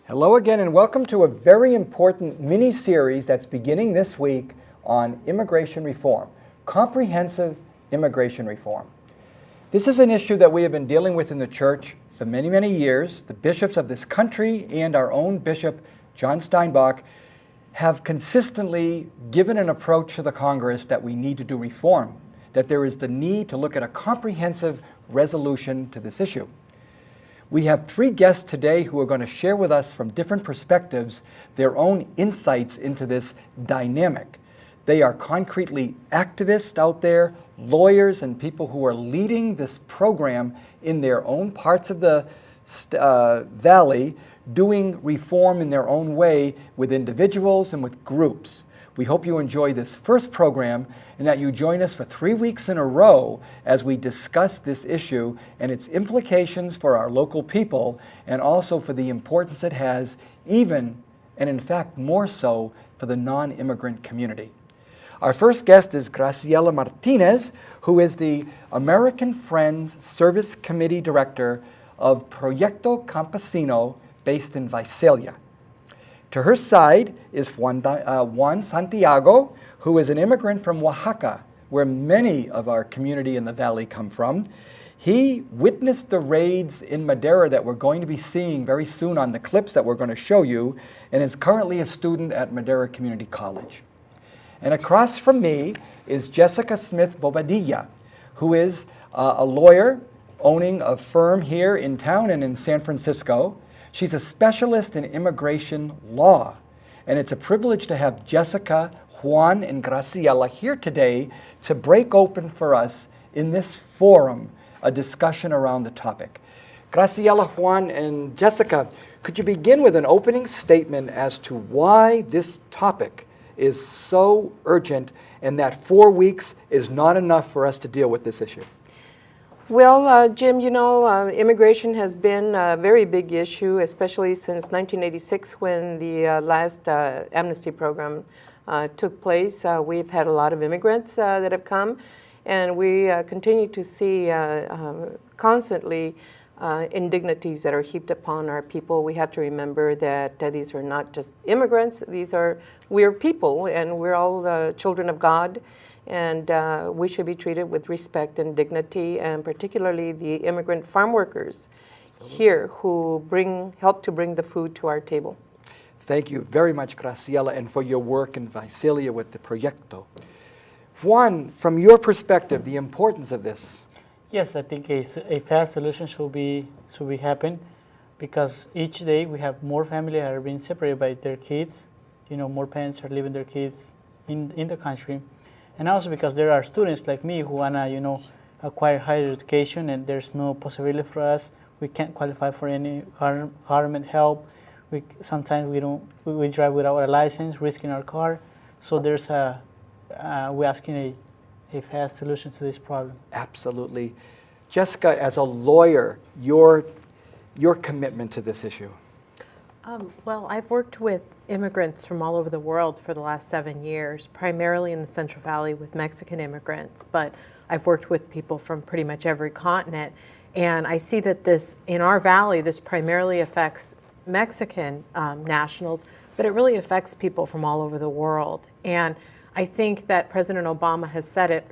Hello again and welcome to a very important mini-series that's beginning this week on immigration reform, comprehensive immigration reform. This is an issue that we have been dealing with in the church for many, many years. The bishops of this country and our own Bishop, John Steinbach, have consistently given an approach to the Congress that we need to do reform, that there is the need to look at a comprehensive resolution to this issue. We have three guests today who are going to share with us from different perspectives their own insights into this dynamic. They are concretely activists out there, lawyers, and people who are leading this program in their own parts of the valley, doing reform in their own way with individuals and with groups. We hope you enjoy this first program and that you join us for 3 weeks in a row as we discuss this issue and its implications for our local people and also for the importance it has, even and in fact more so, for the non-immigrant community. Our first guest is Graciela Martinez, who is the American Friends Service Committee Director of Proyecto Campesino based in Visalia. To her side is Juan Santiago, who is an immigrant from Oaxaca, where many of our community in the valley come from. He witnessed the raids in Madera that we're going to be seeing very soon on the clips that we're going to show you, and is currently a student at Madera Community College. And across from me is Jessica Smith-Bobadilla, who is a lawyer owning a firm here in town and in San Francisco. She's a specialist in immigration law, and it's a privilege to have Jessica, Juan, and Graciela here today to break open for us in this forum a discussion around the topic. Graciela, Juan, and Jessica, could you begin with an opening statement as to why this topic is so urgent and that 4 weeks is not enough for us to deal with this issue? Well, Jim, you know, immigration has been a very big issue, especially since 1986 when the last amnesty program took place. We've had a lot of immigrants that have come, and we continue to see constantly indignities that are heaped upon our people. We have to remember that these are not just immigrants, we're people, and we're all children of God. And we should be treated with respect and dignity, and particularly the immigrant farm workers here who help to bring the food to our table. Thank you very much, Graciela, and for your work in Visalia with the Proyecto. Juan, from your perspective, the importance of this. Yes, I think a fast solution should be happen, because each day we have more families that are being separated by their kids. You know, more parents are leaving their kids in the country. And also because there are students like me who want to, you know, acquire higher education, and there's no possibility for us. We can't qualify for any government help. Sometimes we drive without a license, risking our car. So we're asking a fast solution to this problem. Absolutely. Jessica, as a lawyer, your commitment to this issue. Well, I've worked with immigrants from all over the world for the last 7 years, primarily in the Central Valley with Mexican immigrants, but I've worked with people from pretty much every continent. And I see that in our valley, this primarily affects Mexican nationals, but it really affects people from all over the world. And I think that President Obama has said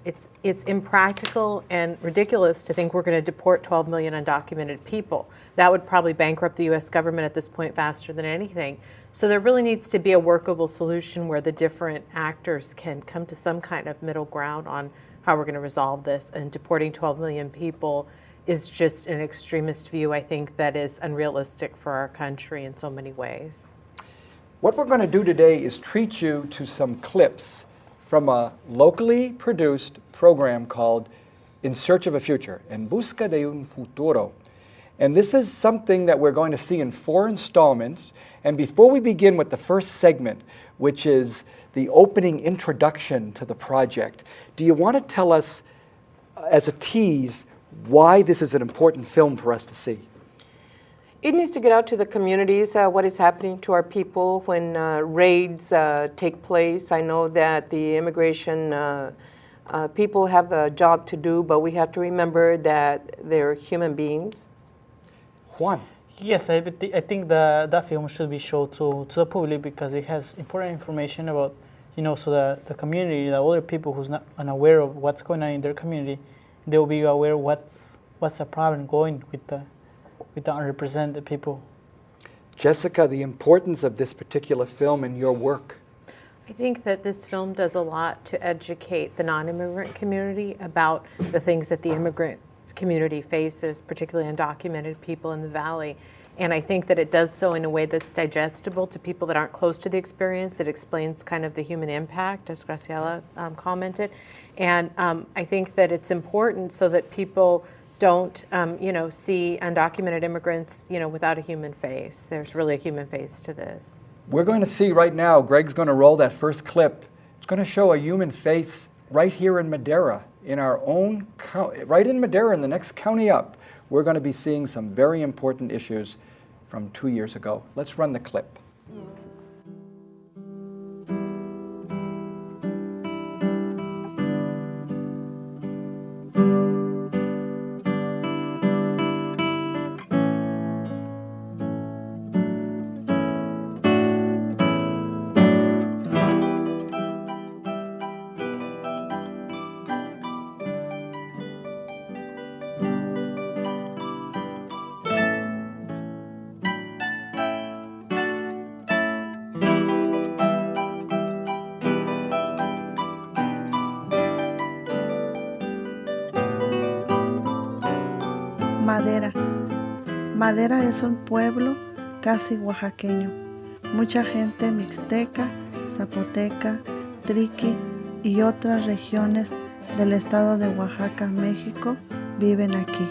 it's impractical and ridiculous to think we're going to deport 12 million undocumented people. That would probably bankrupt the U.S. government at this point faster than anything. So there really needs to be a workable solution where the different actors can come to some kind of middle ground on how we're going to resolve this. And deporting 12 million people is just an extremist view, I think, that is unrealistic for our country in so many ways. What we're going to do today is treat you to some clips from a locally produced program called In Search of a Future, En Busca de un Futuro. And this is something that we're going to see in 4 installments. And before we begin with the first segment, which is the opening introduction to the project, do you want to tell us, as a tease, why this is an important film for us to see? It needs to get out to the communities, what is happening to our people when raids take place. I know that the immigration people have a job to do, but we have to remember that they're human beings. Juan. Yes, I think that film should be shown to the public because it has important information about, so the community, the other people who's not unaware of what's going on in their community, they'll be aware what's the problem going with the unrepresented people. Jessica, the importance of this particular film in your work. I think that this film does a lot to educate the non-immigrant community about the things that the immigrant community faces, particularly undocumented people in the Valley. And I think that it does so in a way that's digestible to people that aren't close to the experience. It explains kind of the human impact, as Graciela commented. And I think that it's important so that people don't, see undocumented immigrants, without a human face. There's really a human face to this. We're going to see right now, Greg's going to roll that first clip. It's going to show a human face right here in Madera, in our own county, right in Madera, in the next county up. We're going to be seeing some very important issues from 2 years ago. Let's run the clip. Madera. Madera es un pueblo casi oaxaqueño. Mucha gente mixteca, zapoteca, triqui y otras regiones del estado de Oaxaca, México, viven aquí.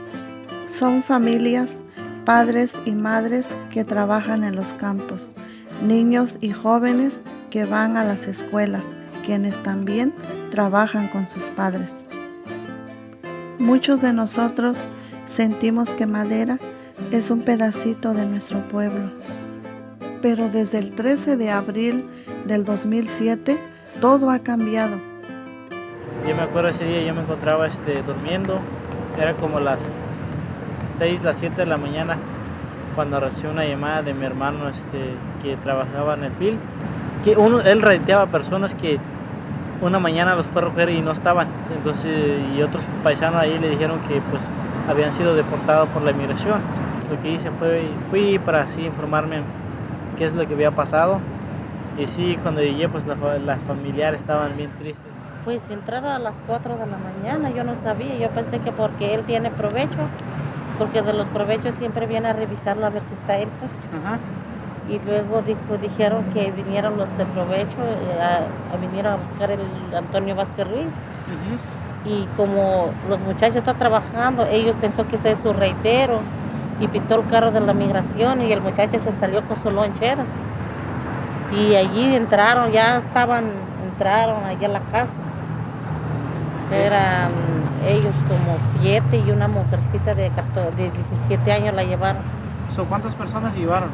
Son familias, padres y madres que trabajan en los campos, niños y jóvenes que van a las escuelas, quienes también trabajan con sus padres. Muchos de nosotros sentimos que Madera es un pedacito de nuestro pueblo. Pero desde el 13 de abril del 2007, todo ha cambiado. Yo me acuerdo ese día, yo me encontraba durmiendo, era como las 6, las 7 de la mañana, cuando recibí una llamada de mi hermano que trabajaba en el field, que él reteaba personas que una mañana los fue a recoger y no estaban. Entonces, y otros paisanos ahí le dijeron que pues habían sido deportados por la inmigración. Lo que hice fui para así informarme qué es lo que había pasado. Y sí, cuando llegué, pues las familiares estaban bien tristes. Pues entraron a las 4 de la mañana, yo no sabía, yo pensé que porque él tiene provecho, porque de los provechos siempre viene a revisarlo a ver si está él, pues. Ajá. Y luego dijeron que vinieron los de provecho, vinieron a buscar el Antonio Vázquez Ruiz. Uh-huh. Y como los muchachos están trabajando, ellos pensó que ese es su reitero y pitó el carro de la migración y el muchacho se salió con su lonchera. Y allí entraron allá a la casa. Eran ellos como 7 y una mujercita de 17 años la llevaron. ¿Cuántas personas llevaron?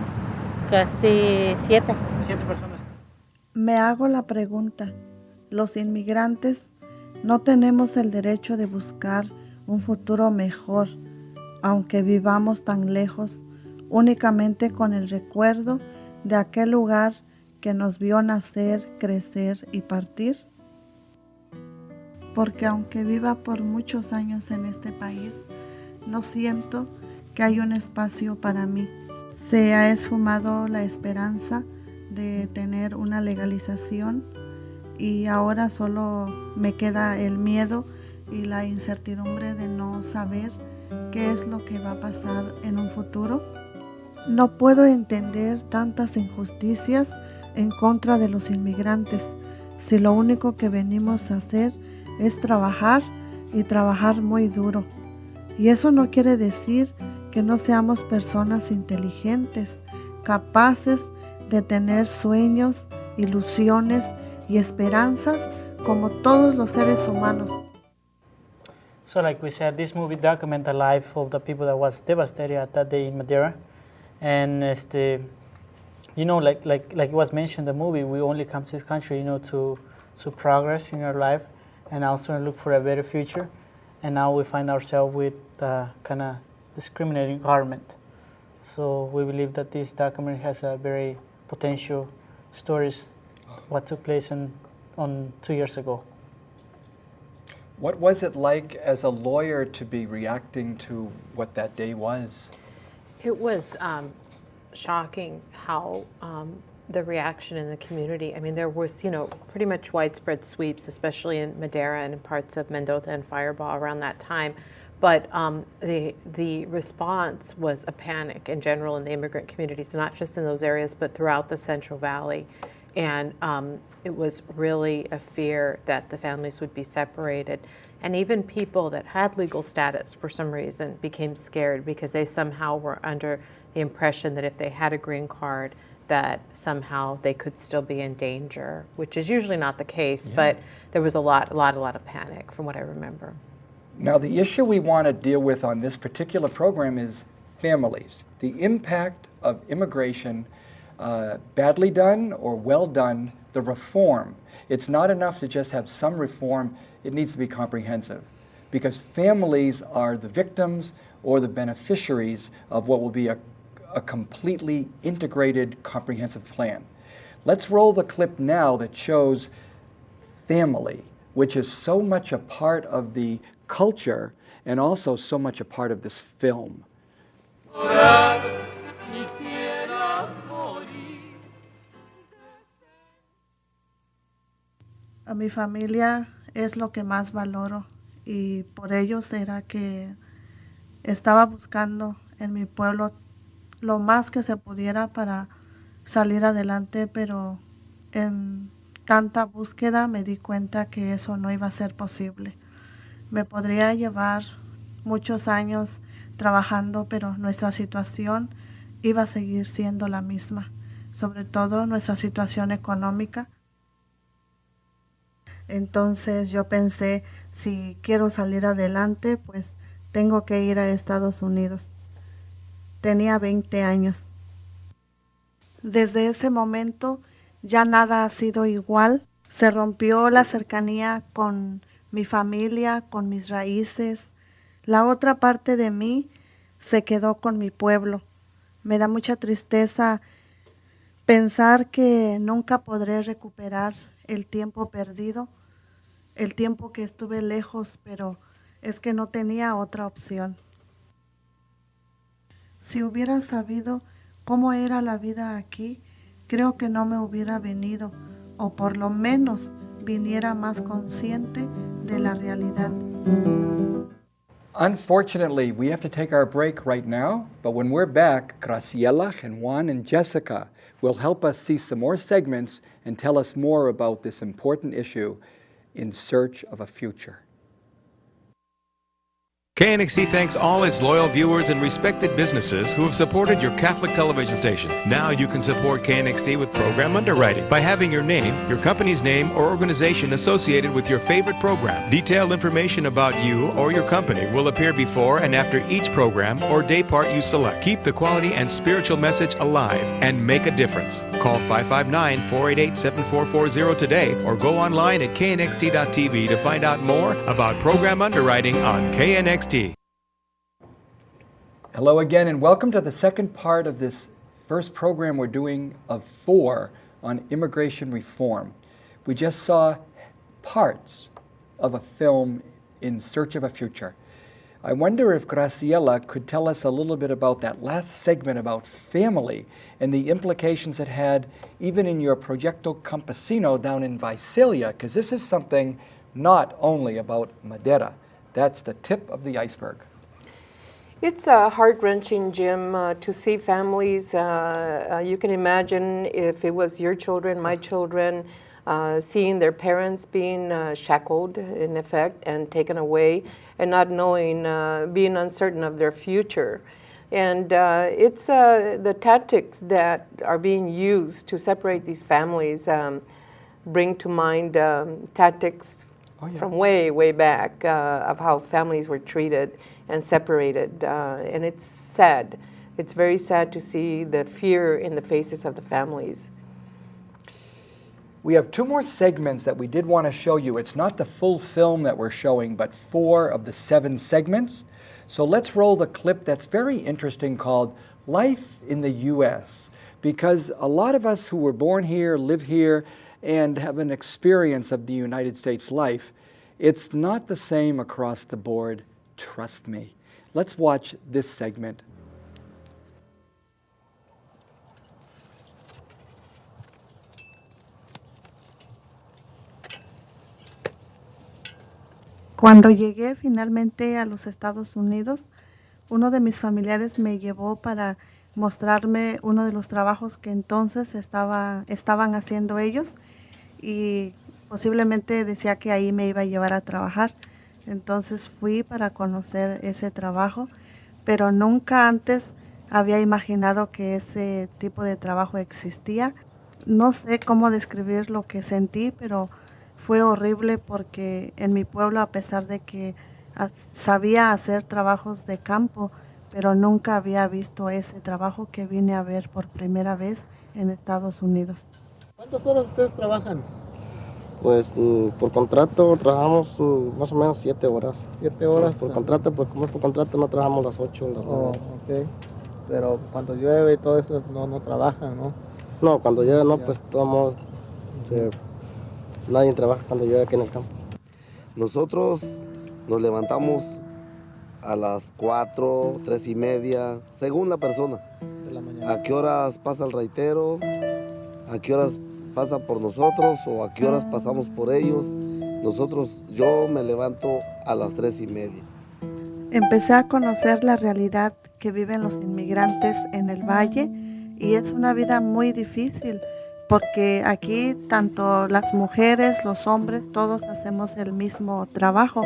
Casi 7. 7 personas. Me hago la pregunta, ¿los inmigrantes no tenemos el derecho de buscar un futuro mejor, aunque vivamos tan lejos, únicamente con el recuerdo de aquel lugar que nos vio nacer, crecer y partir? Porque aunque viva por muchos años en este país, no siento que hay un espacio para mí. Se ha esfumado la esperanza de tener una legalización y ahora solo me queda el miedo y la incertidumbre de no saber qué es lo que va a pasar en un futuro. No puedo entender tantas injusticias en contra de los inmigrantes. si lo único que venimos a hacer es trabajar y trabajar muy duro? Y eso no quiere decir que no seamos personas inteligentes, capaces de tener sueños, ilusiones y esperanzas como todos los seres humanos. So like we said, this movie documents the life of the people that was devastated at that day in Madeira. And you know, like it was mentioned in the movie, we only come to this country, you know, to progress in our life and also look for a better future. And now we find ourselves with kind of discriminating government. So we believe that this documentary has a very potential stories what took place on 2 years ago. What was it like as a lawyer to be reacting to what that day was? It was shocking how the reaction in the community. I mean, there was, pretty much widespread sweeps, especially in Madeira and in parts of Mendoza and Fireball around that time. But the response was a panic in general in the immigrant communities, not just in those areas, but throughout the Central Valley. And it was really a fear that the families would be separated. And even people that had legal status for some reason became scared because they somehow were under the impression that if they had a green card, that somehow they could still be in danger, which is usually not the case. Yeah. But there was a lot of panic from what I remember. Now, the issue we want to deal with on this particular program is families. The impact of immigration, badly done or well done, the reform. It's not enough to just have some reform, it needs to be comprehensive, because families are the victims or the beneficiaries of what will be a completely integrated, comprehensive plan. Let's roll the clip now that shows family, which is so much a part of the culture and also so much a part of this film. A mi familia es lo que más valoro y por ellos era que estaba buscando en mi pueblo lo más que se pudiera para salir adelante, pero en tanta búsqueda me di cuenta que eso no iba a ser posible. Me podría llevar muchos años trabajando, pero nuestra situación iba a seguir siendo la misma, sobre todo nuestra situación económica. Entonces yo pensé, si quiero salir adelante, pues tengo que ir a Estados Unidos. Tenía 20 años. Desde ese momento ya nada ha sido igual. Se rompió la cercanía con mi familia, con mis raíces. La otra parte de mí se quedó con mi pueblo. Me da mucha tristeza pensar que nunca podré recuperar el tiempo perdido, el tiempo que estuve lejos, pero es que no tenía otra opción. Si hubiera sabido cómo era la vida aquí, creo que no me hubiera venido, o por lo menos viniera más consciente de la realidad. Unfortunately, we have to take our break right now, but when we're back, Graciela and Juan and Jessica will help us see some more segments and tell us more about this important issue, In Search of a Future. KNXT thanks all its loyal viewers and respected businesses who have supported your Catholic television station. Now you can support KNXT with program underwriting by having your name, your company's name, or organization associated with your favorite program. Detailed information about you or your company will appear before and after each program or day part you select. Keep the quality and spiritual message alive and make a difference. Call 559-488-7440 today or go online at knxt.tv to find out more about program underwriting on KNXT. Hello again, and welcome to the second part of this first program we're doing of 4 on immigration reform. We just saw parts of a film, In Search of a Future. I wonder if Graciela could tell us a little bit about that last segment about family and the implications it had even in your Proyecto Campesino down in Visalia, because this is something not only about Madeira. That's the tip of the iceberg. It's heart-wrenching, Jim, to see families. You can imagine if it was your children, my children, seeing their parents being shackled, in effect, and taken away, and not knowing, being uncertain of their future. And it's the tactics that are being used to separate these families bring to mind tactics from way, way back of how families were treated and separated. And it's sad. It's very sad to see the fear in the faces of the families. We have 2 more segments that we did want to show you. It's not the full film that we're showing, but 4 of the 7 segments. So let's roll the clip that's very interesting called Life in the U.S. Because a lot of us who were born here, live here, and have an experience of the United States life, it's not the same across the board, trust me. Let's watch this segment. Cuando llegué finalmente a los Estados Unidos, uno de mis familiares me llevó para mostrarme uno de los trabajos que entonces estaban haciendo ellos y posiblemente decía que ahí me iba a llevar a trabajar. Entonces fui para conocer ese trabajo, pero nunca antes había imaginado que ese tipo de trabajo existía. No sé cómo describir lo que sentí, pero fue horrible porque en mi pueblo, a pesar de que sabía hacer trabajos de campo, pero nunca había visto ese trabajo que vine a ver por primera vez en Estados Unidos. ¿Cuántas horas ustedes trabajan? Pues por contrato trabajamos más o menos 7 horas. 7 horas. Por contrato, pues como es por contrato no trabajamos las 8 horas. Oh, ok. Pero cuando llueve y todo eso no trabajan, ¿no? No, cuando llueve no, pues todos nadie trabaja cuando llueve aquí en el campo. Nosotros nos levantamos a las 4, 3 y media, según la persona. De la mañana. ¿A qué horas pasa el raitero? ¿A qué horas pasa por nosotros? ¿O a qué horas pasamos por ellos? Yo me levanto a las 3 y media. Empecé a conocer la realidad que viven los inmigrantes en el valle y es una vida muy difícil porque aquí tanto las mujeres, los hombres, todos hacemos el mismo trabajo,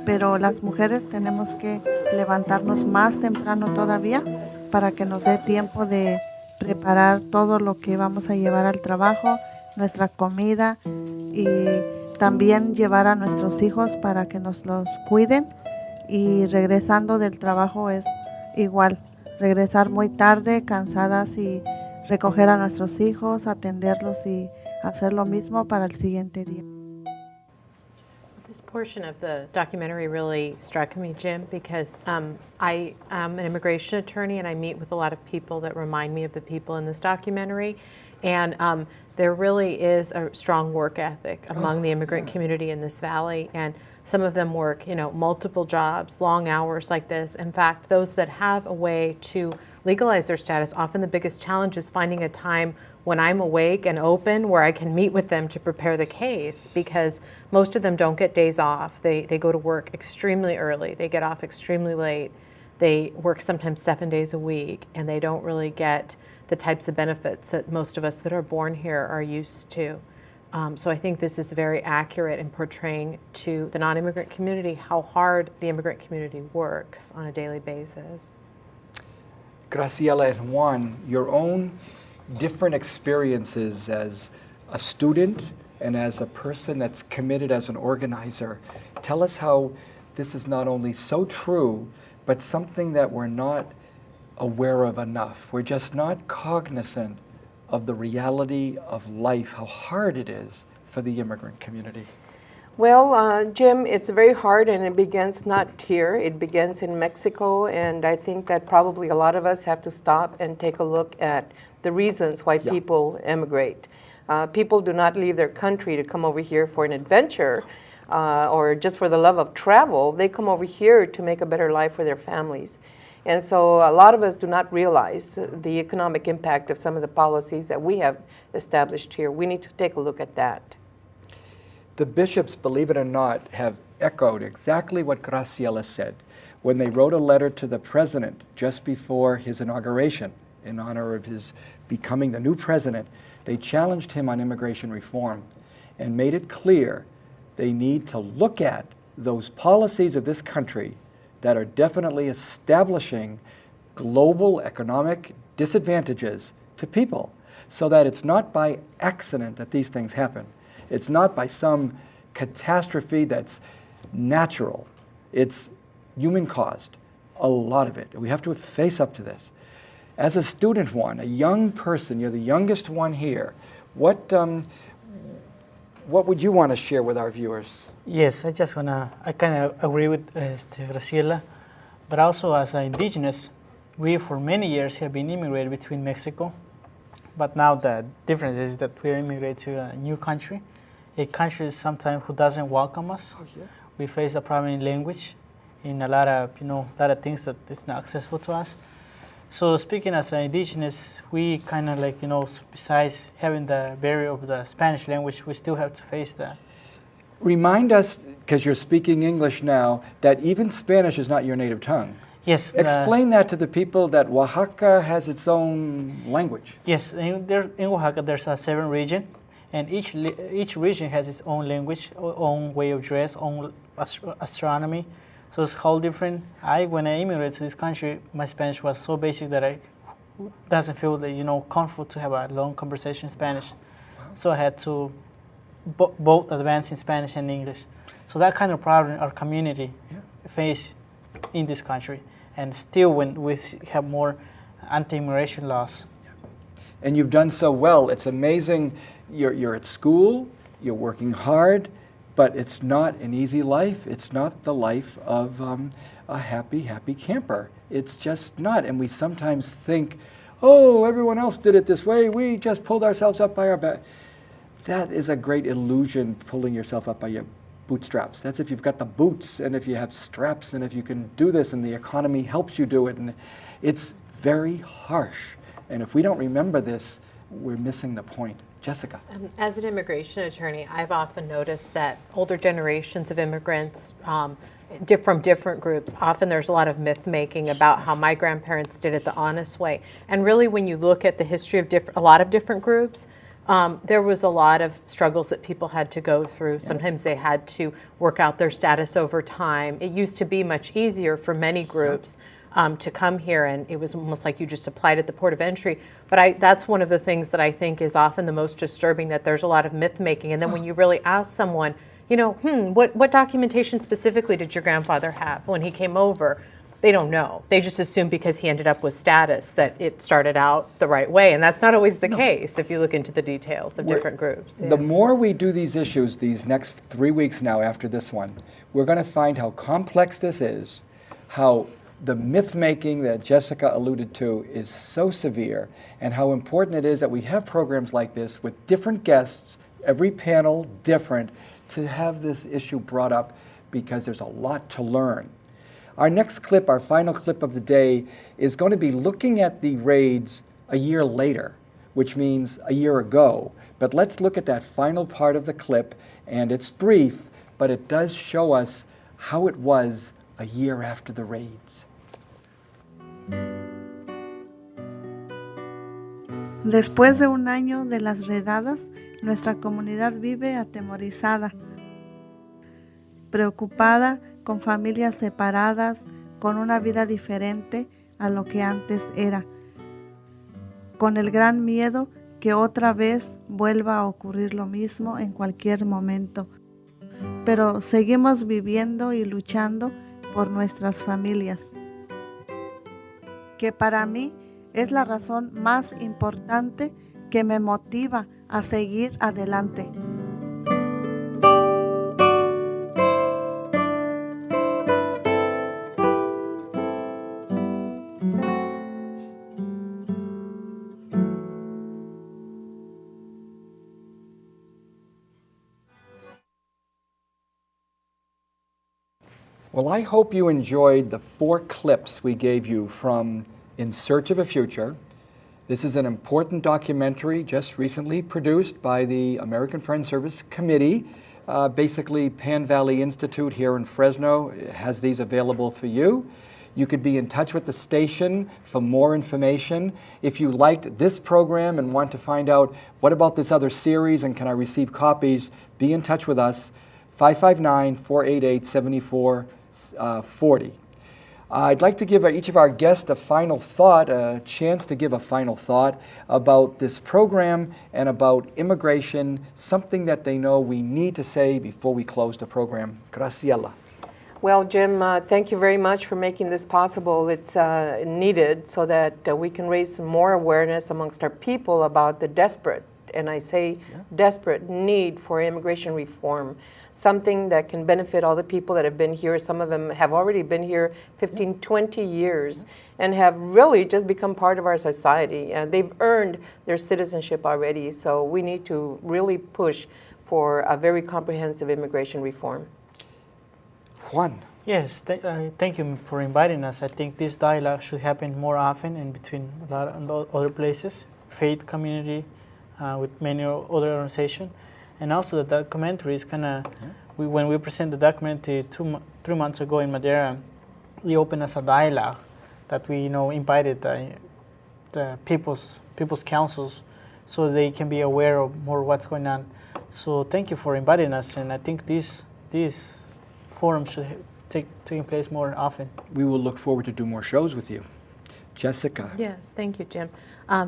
pero las mujeres tenemos que levantarnos más temprano todavía para que nos dé tiempo de preparar todo lo que vamos a llevar al trabajo, nuestra comida y también llevar a nuestros hijos para que nos los cuiden. Y regresando del trabajo es igual, regresar muy tarde, cansadas y recoger a nuestros hijos, atenderlos y hacer lo mismo para el siguiente día. This portion of the documentary really struck me, Jim, because I am an immigration attorney and I meet with a lot of people that remind me of the people in this documentary. And there really is a strong work ethic among the immigrant community in this valley. And some of them work, multiple jobs, long hours like this. In fact, those that have a way to legalize their status, often the biggest challenge is finding a time when I'm awake and open where I can meet with them to prepare the case, because most of them don't get days off. They go to work extremely early. They get off extremely late. They work sometimes 7 days a week, and they don't really get the types of benefits that most of us that are born here are used to. So I think this is very accurate in portraying to the non-immigrant community how hard the immigrant community works on a daily basis. Graciela and Juan, your own different experiences as a student and as a person that's committed as an organizer. Tell us how this is not only so true, but something that we're not aware of enough. We're just not cognizant of the reality of life, how hard it is for the immigrant community. Well, Jim, it's very hard, and it begins not here. It begins in Mexico, and I think that probably a lot of us have to stop and take a look at the reasons why people emigrate. People do not leave their country to come over here for an adventure or just for the love of travel. They come over here to make a better life for their families. And so a lot of us do not realize the economic impact of some of the policies that we have established here. We need to take a look at that. The bishops, believe it or not, have echoed exactly what Graciela said when they wrote a letter to the president just before his inauguration in honor of his becoming the new president. They challenged him on immigration reform. and made it clear they need to look at those policies of this country that are definitely establishing global economic disadvantages to people, so that it's not by accident that these things happen. It's not by some catastrophe that's natural. It's human caused, a lot of it. We have to face up to this. As a student, Juan, a young person, you're the youngest one here, what would you want to share with our viewers? Yes, I kind of agree with Graciela, but also as an indigenous, we for many years have been immigrated between Mexico, but now the difference is that we are immigrated to a new country, a country sometimes who doesn't welcome us. Oh, yeah. We face a problem in language, in a lot of things that is not accessible to us. So speaking as an indigenous, we kind of like, besides having the barrier of the Spanish language, we still have to face that. Remind us, because you're speaking English now, that even Spanish is not your native tongue. Yes. Explain that to the people, that Oaxaca has its own language. Yes, in Oaxaca there's a 7 region, and each region has its own language, own way of dress, own astronomy. So it's whole different. When I immigrated to this country, my Spanish was so basic that I doesn't feel that, comfortable to have a long conversation in Spanish. Wow. So I had to both advance in Spanish and English. So that kind of problem our community face in this country, and still when we have more anti-immigration laws. And you've done so well. It's amazing. You're at school, you're working hard, but it's not an easy life. It's not the life of a happy camper. It's just not. And we sometimes think, oh, everyone else did it this way. We just pulled ourselves up by our back. That is a great illusion, pulling yourself up by your bootstraps. That's if you've got the boots, and if you have straps, and if you can do this, and the economy helps you do it. And it's very harsh. And if we don't remember this, we're missing the point. Jessica. As an immigration attorney, I've often noticed that older generations of immigrants from different groups, often there's a lot of myth making about how my grandparents did it the honest way. And really, when you look at the history of a lot of different groups, there was a lot of struggles that people had to go through. Sometimes they had to work out their status over time. It used to be much easier for many groups to come here, and it was almost like you just applied at the port of entry. But that's one of the things that I think is often the most disturbing, that there's a lot of myth making. And then when you really ask someone, what documentation specifically did your grandfather have when he came over? They don't know. They just assume because he ended up with status that it started out the right way. And that's not always the case if you look into the details of different groups. Yeah. The more we do these issues, these next 3 weeks now after this one, we're going to find how complex this is, how the myth-making that Jessica alluded to is so severe, and how important it is that we have programs like this with different guests, every panel different, to have this issue brought up, because there's a lot to learn. Our next clip, our final clip of the day, is going to be looking at the raids a year later, which means a year ago. But let's look at that final part of the clip, and it's brief, but it does show us how it was a year after the raids. Después de un año de las redadas, nuestra comunidad vive atemorizada, preocupada, con familias separadas, con una vida diferente a lo que antes era, con el gran miedo que otra vez vuelva a ocurrir lo mismo en cualquier momento. Pero seguimos viviendo y luchando por nuestras familias, que para mí es la razón más importante que me motiva a seguir adelante. Well, I hope you enjoyed the 4 clips we gave you from In Search of a Future. This is an important documentary just recently produced by the American Foreign Service Committee. Basically, Pan Valley Institute here in Fresno has these available for you. You could be in touch with the station for more information. If you liked this program and want to find out what about this other series and can I receive copies, be in touch with us, 559-488-7440. I'd like to give each of our guests a final thought, a chance to give a final thought about this program and about immigration, something that they know we need to say before we close the program. Graciela. Well, Jim, thank you very much for making this possible. It's needed so that we can raise some more awareness amongst our people about the desperate, and I say desperate, need for immigration reform, something that can benefit all the people that have been here. Some of them have already been here 15, 20 years and have really just become part of our society. And they've earned their citizenship already, so we need to really push for a very comprehensive immigration reform. Juan. Yes, thank you for inviting us. I think this dialogue should happen more often in between a lot of other places, faith community, with many other organizations. And also the documentary is kind of, when we present the documentary 3 months ago in Madeira, we opened as a dialogue that we invited the people's councils so they can be aware of more what's going on. So thank you for inviting us, and I think this forum should taking place more often. We will look forward to do more shows with you. Jessica. Yes, thank you, Jim.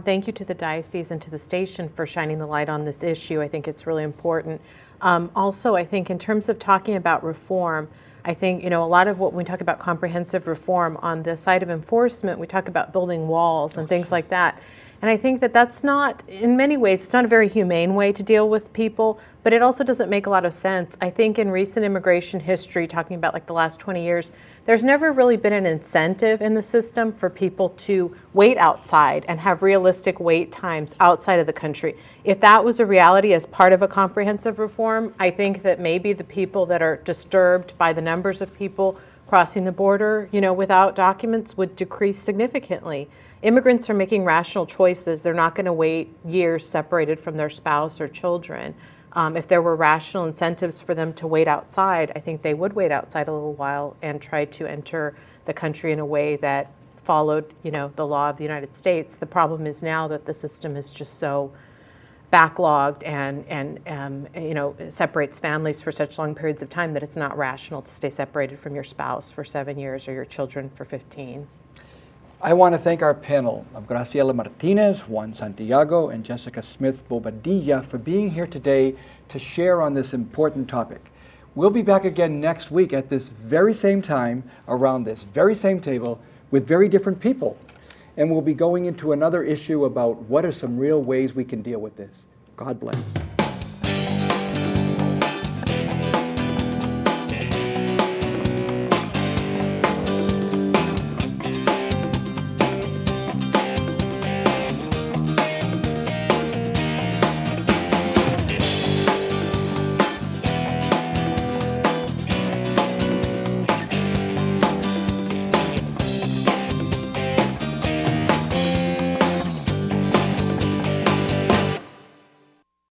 Thank you to the diocese and to the station for shining the light on this issue. I think it's really important. Also, I think in terms of talking about reform, I think, a lot of what we talk about comprehensive reform on the side of enforcement, we talk about building walls and things like that. And I think that that's not, in many ways, it's not a very humane way to deal with people, but it also doesn't make a lot of sense. I think in recent immigration history, talking about like the last 20 years, there's never really been an incentive in the system for people to wait outside and have realistic wait times outside of the country. If that was a reality as part of a comprehensive reform, I think that maybe the people that are disturbed by the numbers of people crossing the border, without documents would decrease significantly. Immigrants are making rational choices. They're not going to wait years separated from their spouse or children. If there were rational incentives for them to wait outside, I think they would wait outside a little while and try to enter the country in a way that followed, the law of the United States. The problem is now that the system is just so backlogged and separates families for such long periods of time that it's not rational to stay separated from your spouse for 7 years or your children for 15. I want to thank our panel of Graciela Martinez, Juan Santiago, and Jessica Smith-Bobadilla for being here today to share on this important topic. We'll be back again next week at this very same time, around this very same table, with very different people. And we'll be going into another issue about what are some real ways we can deal with this. God bless.